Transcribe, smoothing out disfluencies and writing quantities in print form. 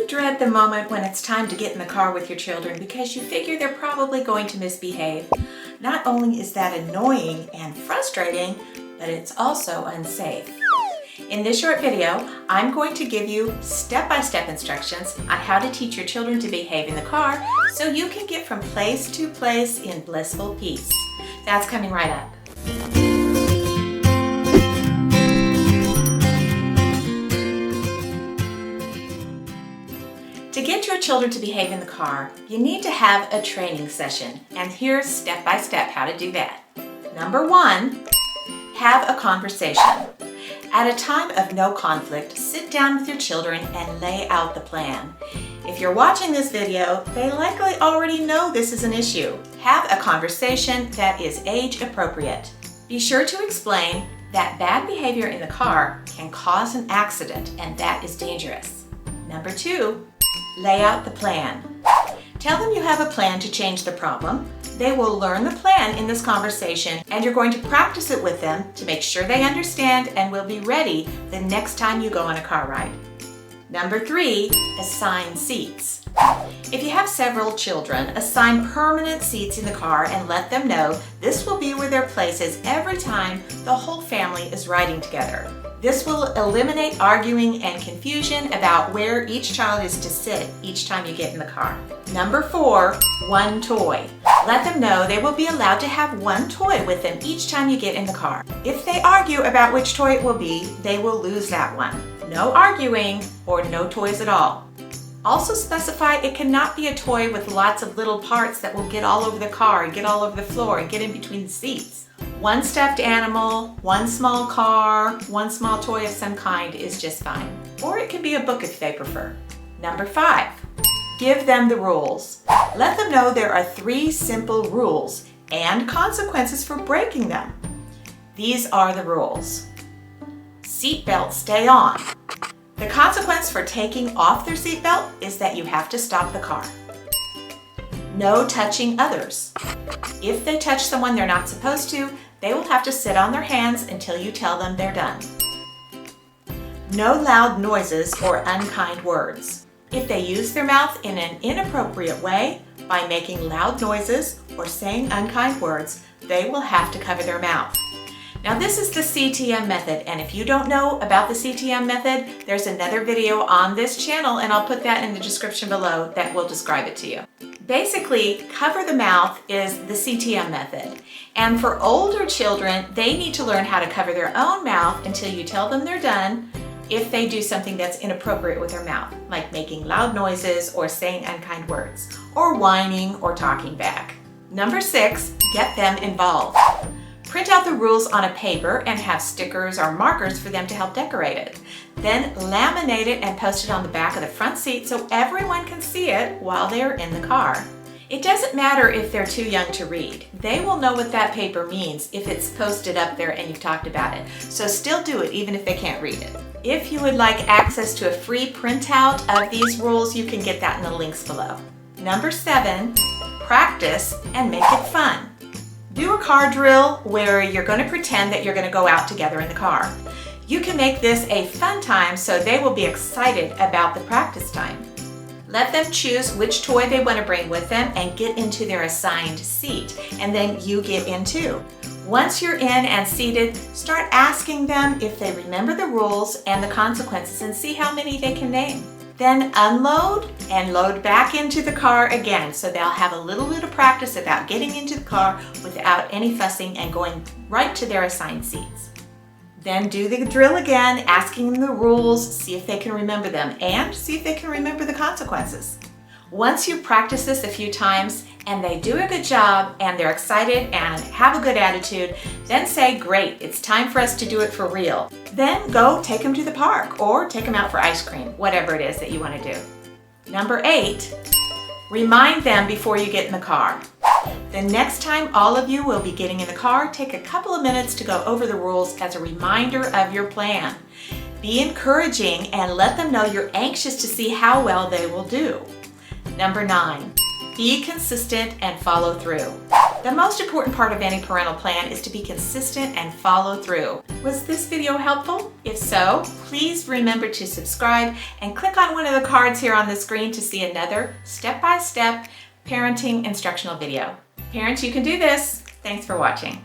dread the moment when it's time to get in the car with your children because you figure they're probably going to misbehave? Not only is that annoying and frustrating, but it's also unsafe. In this short video, I'm going to give you step-by-step instructions on how to teach your children to behave in the car so you can get from place to place in blissful peace. That's coming right up. To get your children to behave in the car, you need to have a training session, and here's step-by-step how to do that. Number 1, have a conversation. At a time of no conflict, sit down with your children and lay out the plan. If you're watching this video, they likely already know this is an issue. Have a conversation that is age appropriate. Be sure to explain that bad behavior in the car can cause an accident, and that is dangerous. Number 2, lay out the plan. Tell them you have a plan to change the problem. They will learn the plan in this conversation, and you're going to practice it with them to make sure they understand and will be ready the next time you go on a car ride. Number 3, assign seats. If you have several children, assign permanent seats in the car and let them know this will be where their place is every time the whole family is riding together. This will eliminate arguing and confusion about where each child is to sit each time you get in the car. Number 4, one toy. Let them know they will be allowed to have one toy with them each time you get in the car. If they argue about which toy it will be, they will lose that one. No arguing or no toys at all. Also specify it cannot be a toy with lots of little parts that will get all over the car and get all over the floor and get in between the seats. One stuffed animal, one small car, one small toy of some kind is just fine. Or it can be a book if they prefer. Number 5, give them the rules. Let them know there are 3 simple rules and consequences for breaking them. These are the rules. Seatbelt stay on. The consequence for taking off their seatbelt is that you have to stop the car. No touching others. If they touch someone they're not supposed to, they will have to sit on their hands until you tell them they're done. No loud noises or unkind words. If they use their mouth in an inappropriate way by making loud noises or saying unkind words, they will have to cover their mouth. Now this is the CTM method, and if you don't know about the CTM method, there's another video on this channel, and I'll put that in the description below that will describe it to you. Basically, cover the mouth is the CTM method. And for older children, they need to learn how to cover their own mouth until you tell them they're done if they do something that's inappropriate with their mouth, like making loud noises or saying unkind words, or whining or talking back. Number 6, get them involved. Print out the rules on a paper and have stickers or markers for them to help decorate it. Then laminate it and post it on the back of the front seat so everyone can see it while they are in the car. It doesn't matter if they're too young to read. They will know what that paper means if it's posted up there and you've talked about it. So still do it even if they can't read it. If you would like access to a free printout of these rules, you can get that in the links below. Number 7, practice and make it fun. Do a car drill where you're going to pretend that you're going to go out together in the car. You can make this a fun time so they will be excited about the practice time. Let them choose which toy they want to bring with them and get into their assigned seat, and then you get in too. Once you're in and seated, start asking them if they remember the rules and the consequences and see how many they can name. Then unload and load back into the car again, so they'll have a little bit of practice about getting into the car without any fussing and going right to their assigned seats. Then do the drill again, asking them the rules, see if they can remember them, and see if they can remember the consequences. Once you practice this a few times and they do a good job and they're excited and have a good attitude, then say, great, it's time for us to do it for real. Then go take them to the park or take them out for ice cream, whatever it is that you want to do. Number 8, remind them before you get in the car. The next time all of you will be getting in the car, take a couple of minutes to go over the rules as a reminder of your plan. Be encouraging and let them know you're anxious to see how well they will do. Number 9, be consistent and follow through. The most important part of any parental plan is to be consistent and follow through. Was this video helpful? If so, please remember to subscribe and click on one of the cards here on the screen to see another step-by-step parenting instructional video. Parents, you can do this. Thanks for watching.